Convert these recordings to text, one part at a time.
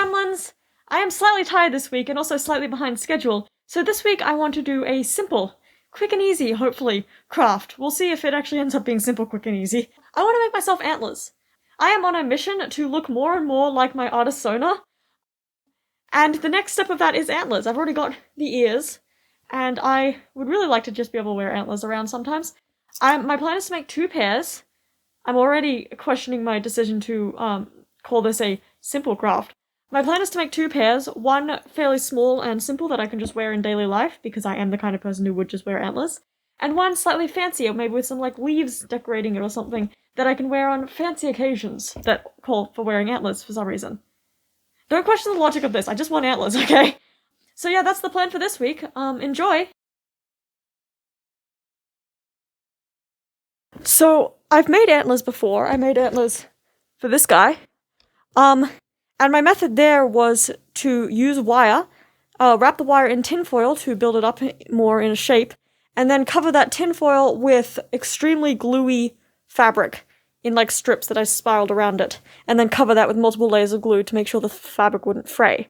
Gremlins! I am slightly tired this week and also slightly behind schedule, so this week I want to do a simple, quick and easy, hopefully, craft. We'll see if it actually ends up being simple, quick and easy. I want to make myself antlers. I am on a mission to look more and more like my artist Sona, and the next step of that is antlers. I've already got the ears, and I would really like to just be able to wear antlers around sometimes. My plan is to make 2 pairs. I'm already questioning my decision to call this a simple craft. My plan is to make 2 pairs, one fairly small and simple that I can just wear in daily life, because I am the kind of person who would just wear antlers, and one slightly fancier, maybe with some like leaves decorating it or something, that I can wear on fancy occasions that call for wearing antlers for some reason. Don't question the logic of this, I just want antlers, okay? So yeah, that's the plan for this week. Enjoy! So, I've made antlers before. I made antlers for this guy. And my method there was to use wire, wrap the wire in tinfoil to build it up more in a shape, and then cover that tinfoil with extremely gluey fabric in like strips that I spiraled around it, and then cover that with multiple layers of glue to make sure the fabric wouldn't fray.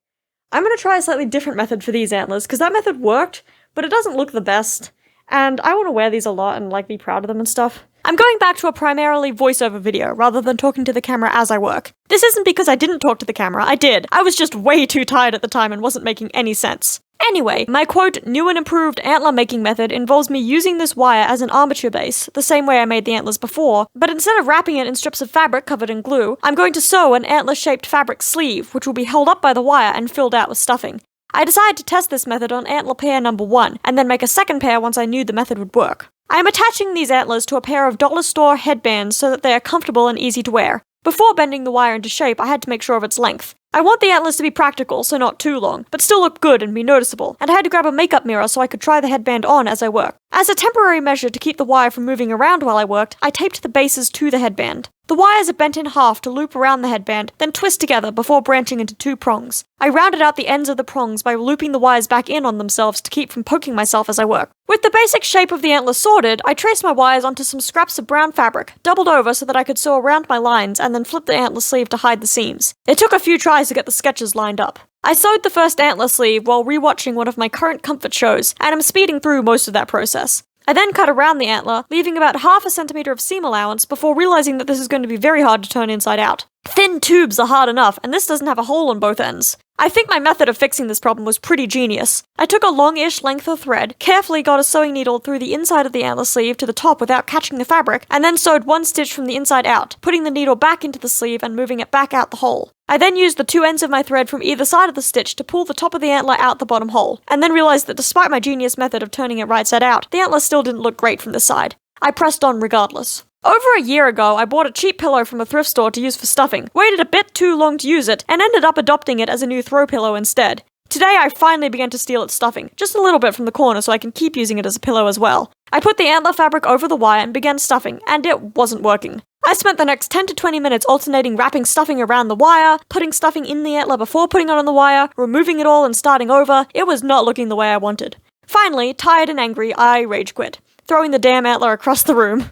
I'm gonna try a slightly different method for these antlers, because that method worked, but it doesn't look the best, and I want to wear these a lot and like be proud of them and stuff. I'm going back to a primarily voiceover video, rather than talking to the camera as I work. This isn't because I didn't talk to the camera, I did. I was just way too tired at the time and wasn't making any sense. Anyway, my quote, new and improved antler making method involves me using this wire as an armature base, the same way I made the antlers before, but instead of wrapping it in strips of fabric covered in glue, I'm going to sew an antler-shaped fabric sleeve, which will be held up by the wire and filled out with stuffing. I decided to test this method on antler pair number 1, and then make a second pair once I knew the method would work. I am attaching these antlers to a pair of dollar store headbands so that they are comfortable and easy to wear. Before bending the wire into shape, I had to make sure of its length. I want the antlers to be practical, so not too long, but still look good and be noticeable, and I had to grab a makeup mirror so I could try the headband on as I worked. As a temporary measure to keep the wire from moving around while I worked, I taped the bases to the headband. The wires are bent in half to loop around the headband, then twist together before branching into 2 prongs. I rounded out the ends of the prongs by looping the wires back in on themselves to keep from poking myself as I work. With the basic shape of the antler sorted, I traced my wires onto some scraps of brown fabric, doubled over so that I could sew around my lines, and then flip the antler sleeve to hide the seams. It took a few tries to get the sketches lined up. I sewed the first antler sleeve while rewatching one of my current comfort shows, and I'm speeding through most of that process. I then cut around the antler, leaving about ½ a centimeter of seam allowance before realizing that this is going to be very hard to turn inside out. Thin tubes are hard enough, and this doesn't have a hole on both ends. I think my method of fixing this problem was pretty genius. I took a long-ish length of thread, carefully got a sewing needle through the inside of the antler sleeve to the top without catching the fabric, and then sewed 1 stitch from the inside out, putting the needle back into the sleeve and moving it back out the hole. I then used the 2 ends of my thread from either side of the stitch to pull the top of the antler out the bottom hole, and then realized that despite my genius method of turning it right side out, the antler still didn't look great from this side. I pressed on regardless. Over a year ago, I bought a cheap pillow from a thrift store to use for stuffing, waited a bit too long to use it, and ended up adopting it as a new throw pillow instead. Today I finally began to steal its stuffing, just a little bit from the corner so I can keep using it as a pillow as well. I put the antler fabric over the wire and began stuffing, and it wasn't working. I spent the next 10 to 20 minutes alternating wrapping stuffing around the wire, putting stuffing in the antler before putting it on the wire, removing it all and starting over. It was not looking the way I wanted. Finally, tired and angry, I rage quit, throwing the damn antler across the room.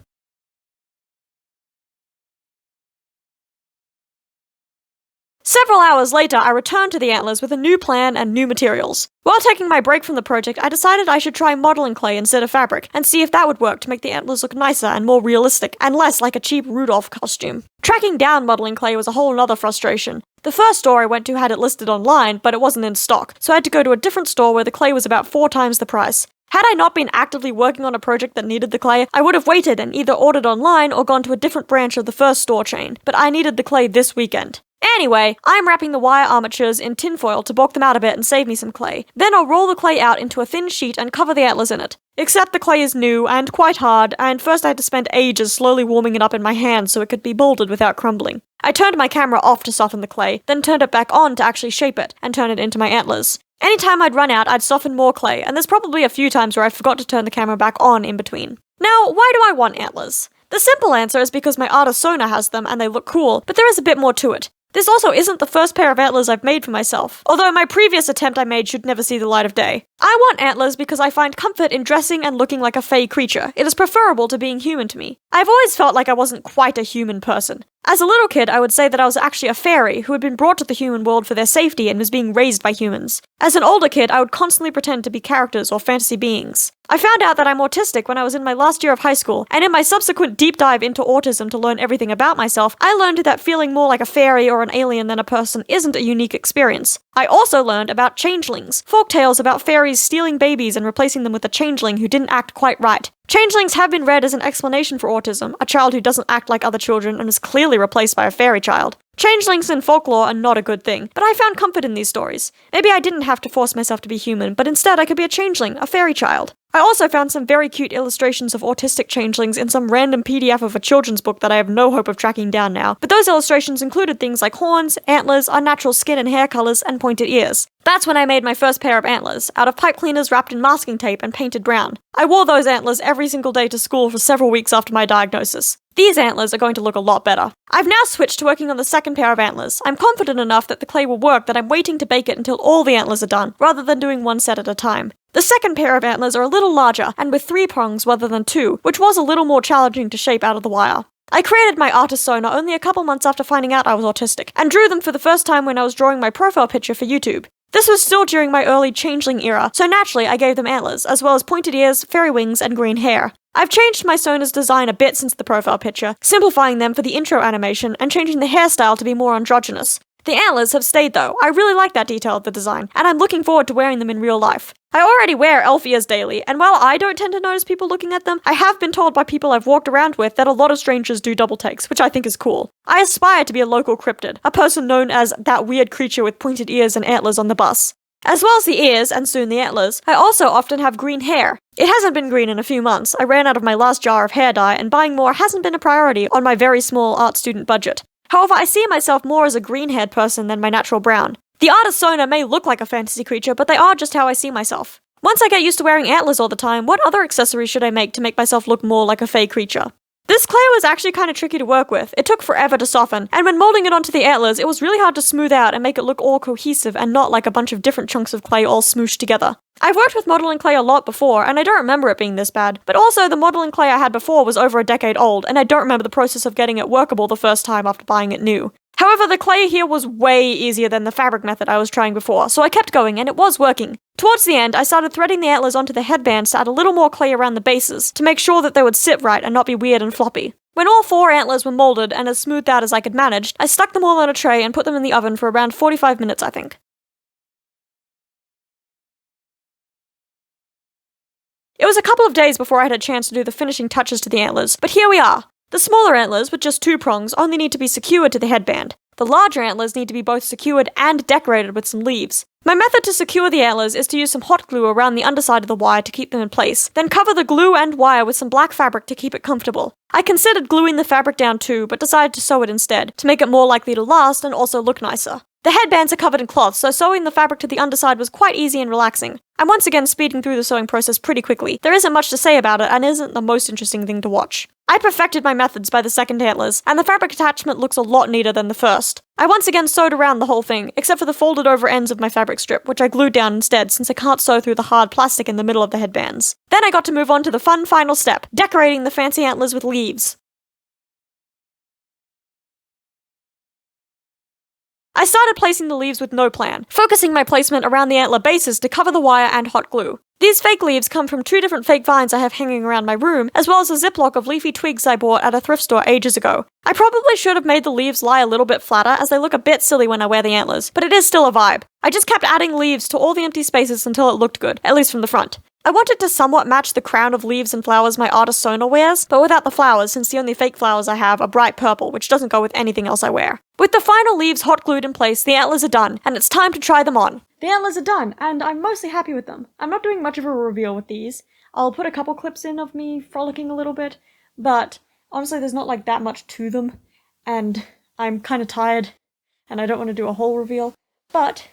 Several hours later, I returned to the antlers with a new plan and new materials. While taking my break from the project, I decided I should try modeling clay instead of fabric, and see if that would work to make the antlers look nicer and more realistic, and less like a cheap Rudolph costume. Tracking down modeling clay was a whole nother frustration. The first store I went to had it listed online, but it wasn't in stock, so I had to go to a different store where the clay was about 4 times the price. Had I not been actively working on a project that needed the clay, I would have waited and either ordered online or gone to a different branch of the first store chain, but I needed the clay this weekend. Anyway, I'm wrapping the wire armatures in tinfoil to bulk them out a bit and save me some clay. Then I'll roll the clay out into a thin sheet and cover the antlers in it. Except the clay is new and quite hard, and first I had to spend ages slowly warming it up in my hands so it could be molded without crumbling. I turned my camera off to soften the clay, then turned it back on to actually shape it and turn it into my antlers. Anytime I'd run out, I'd soften more clay, and there's probably a few times where I forgot to turn the camera back on in between. Now, why do I want antlers? The simple answer is because my artist Sona has them and they look cool, but there is a bit more to it. This also isn't the first pair of antlers I've made for myself, although my previous attempt I made should never see the light of day. I want antlers because I find comfort in dressing and looking like a fey creature. It is preferable to being human to me. I've always felt like I wasn't quite a human person. As a little kid, I would say that I was actually a fairy who had been brought to the human world for their safety and was being raised by humans. As an older kid, I would constantly pretend to be characters or fantasy beings. I found out that I'm autistic when I was in my last year of high school, and in my subsequent deep dive into autism to learn everything about myself, I learned that feeling more like a fairy or an alien than a person isn't a unique experience. I also learned about changelings, folktales about fairies stealing babies and replacing them with a changeling who didn't act quite right. Changelings have been read as an explanation for autism, a child who doesn't act like other children and is clearly replaced by a fairy child. Changelings in folklore are not a good thing, but I found comfort in these stories. Maybe I didn't have to force myself to be human, but instead I could be a changeling, a fairy child. I also found some very cute illustrations of autistic changelings in some random PDF of a children's book that I have no hope of tracking down now, but those illustrations included things like horns, antlers, unnatural skin and hair colors, and pointed ears. That's when I made my first pair of antlers, out of pipe cleaners wrapped in masking tape and painted brown. I wore those antlers every single day to school for several weeks after my diagnosis. These antlers are going to look a lot better. I've now switched to working on the second pair of antlers. I'm confident enough that the clay will work that I'm waiting to bake it until all the antlers are done, rather than doing one set at a time. The second pair of antlers are a little larger, and with 3 prongs rather than 2, which was a little more challenging to shape out of the wire. I created my artist sona only a couple months after finding out I was autistic, and drew them for the first time when I was drawing my profile picture for YouTube. This was still during my early changeling era, so naturally I gave them antlers, as well as pointed ears, fairy wings, and green hair. I've changed my sona's design a bit since the profile picture, simplifying them for the intro animation and changing the hairstyle to be more androgynous. The antlers have stayed though. I really like that detail of the design, and I'm looking forward to wearing them in real life. I already wear elf ears daily, and while I don't tend to notice people looking at them, I have been told by people I've walked around with that a lot of strangers do double takes, which I think is cool. I aspire to be a local cryptid, a person known as that weird creature with pointed ears and antlers on the bus. As well as the ears, and soon the antlers, I also often have green hair. It hasn't been green in a few months. I ran out of my last jar of hair dye, and buying more hasn't been a priority on my very small art student budget. However, I see myself more as a green-haired person than my natural brown. The artist sona may look like a fantasy creature, but they are just how I see myself. Once I get used to wearing antlers all the time, what other accessories should I make to make myself look more like a fey creature? This clay was actually kind of tricky to work with. It took forever to soften, and when molding it onto the antlers, it was really hard to smooth out and make it look all cohesive and not like a bunch of different chunks of clay all smooshed together. I've worked with modeling clay a lot before, and I don't remember it being this bad, but also the modeling clay I had before was over a decade old, and I don't remember the process of getting it workable the first time after buying it new. However, the clay here was way easier than the fabric method I was trying before, so I kept going, and it was working. Towards the end, I started threading the antlers onto the headbands to add a little more clay around the bases, to make sure that they would sit right and not be weird and floppy. When all 4 antlers were molded and as smoothed out as I could manage, I stuck them all on a tray and put them in the oven for around 45 minutes, I think. It was a couple of days before I had a chance to do the finishing touches to the antlers, but here we are. The smaller antlers, with just 2 prongs, only need to be secured to the headband. The larger antlers need to be both secured and decorated with some leaves. My method to secure the antlers is to use some hot glue around the underside of the wire to keep them in place, then cover the glue and wire with some black fabric to keep it comfortable. I considered gluing the fabric down too, but decided to sew it instead, to make it more likely to last and also look nicer. The headbands are covered in cloth, so sewing the fabric to the underside was quite easy and relaxing. I'm once again speeding through the sewing process pretty quickly. There isn't much to say about it, and isn't the most interesting thing to watch. I perfected my methods by the second antlers, and the fabric attachment looks a lot neater than the first. I once again sewed around the whole thing, except for the folded over ends of my fabric strip, which I glued down instead since I can't sew through the hard plastic in the middle of the headbands. Then I got to move on to the fun final step, decorating the fancy antlers with leaves. I started placing the leaves with no plan, focusing my placement around the antler bases to cover the wire and hot glue. These fake leaves come from 2 different fake vines I have hanging around my room, as well as a ziplock of leafy twigs I bought at a thrift store ages ago. I probably should have made the leaves lie a little bit flatter, as they look a bit silly when I wear the antlers, but it is still a vibe. I just kept adding leaves to all the empty spaces until it looked good, at least from the front. I wanted to somewhat match the crown of leaves and flowers my artist sona wears, but without the flowers, since the only fake flowers I have are bright purple, which doesn't go with anything else I wear. With the final leaves hot glued in place, the antlers are done, and it's time to try them on. The antlers are done, and I'm mostly happy with them. I'm not doing much of a reveal with these. I'll put a couple clips in of me frolicking a little bit, but honestly there's not like that much to them, and I'm kind of tired, and I don't want to do a whole reveal, but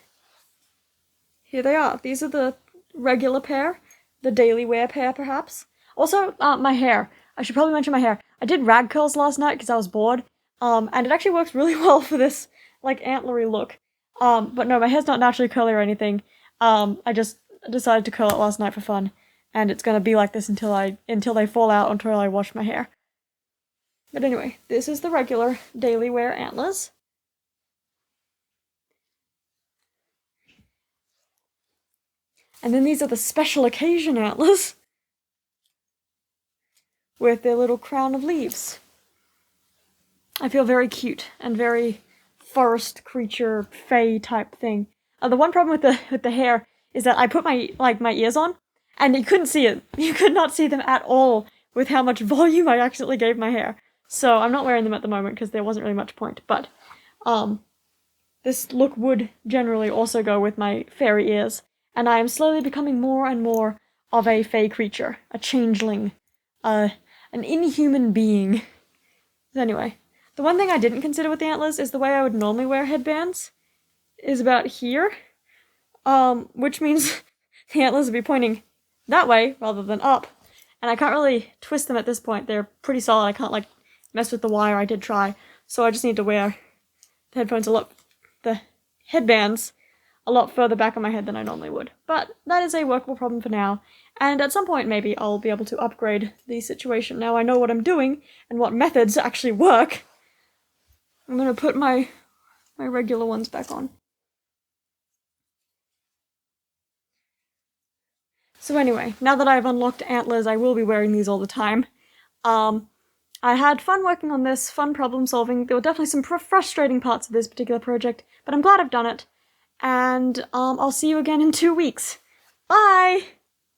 here they are. These are the regular pair. The daily wear pair, perhaps. Also, my hair. I should probably mention my hair. I did rag curls last night because I was bored, and it actually works really well for this, like, antlery look. But no, my hair's not naturally curly or anything. I just decided to curl it last night for fun, and it's gonna be like this until they fall out, until I wash my hair. But anyway, this is the regular daily wear antlers. And then these are the special occasion antlers with their little crown of leaves. I feel very cute and very forest creature, fae type thing. The one problem with the hair is that I put my ears on, and you couldn't see it. You could not see them at all with how much volume I accidentally gave my hair. So I'm not wearing them at the moment because there wasn't really much point. But this look would generally also go with my fairy ears, and I am slowly becoming more and more of a fae creature, a changeling, an inhuman being. Anyway, the one thing I didn't consider with the antlers is the way I would normally wear headbands is about here, which means the antlers would be pointing that way rather than up, and I can't really twist them at this point. They're pretty solid. I can't, like, mess with the wire. I did try, so I just need to wear the headbands a lot further back on my head than I normally would. But that is a workable problem for now, and at some point maybe I'll be able to upgrade the situation. Now I know what I'm doing and what methods actually work. I'm gonna put my regular ones back on. So anyway, now that I've unlocked antlers, I will be wearing these all the time. I had fun working on this, fun problem solving. There were definitely some frustrating parts of this particular project, but I'm glad I've done it. And I'll see you again in 2 weeks. Bye!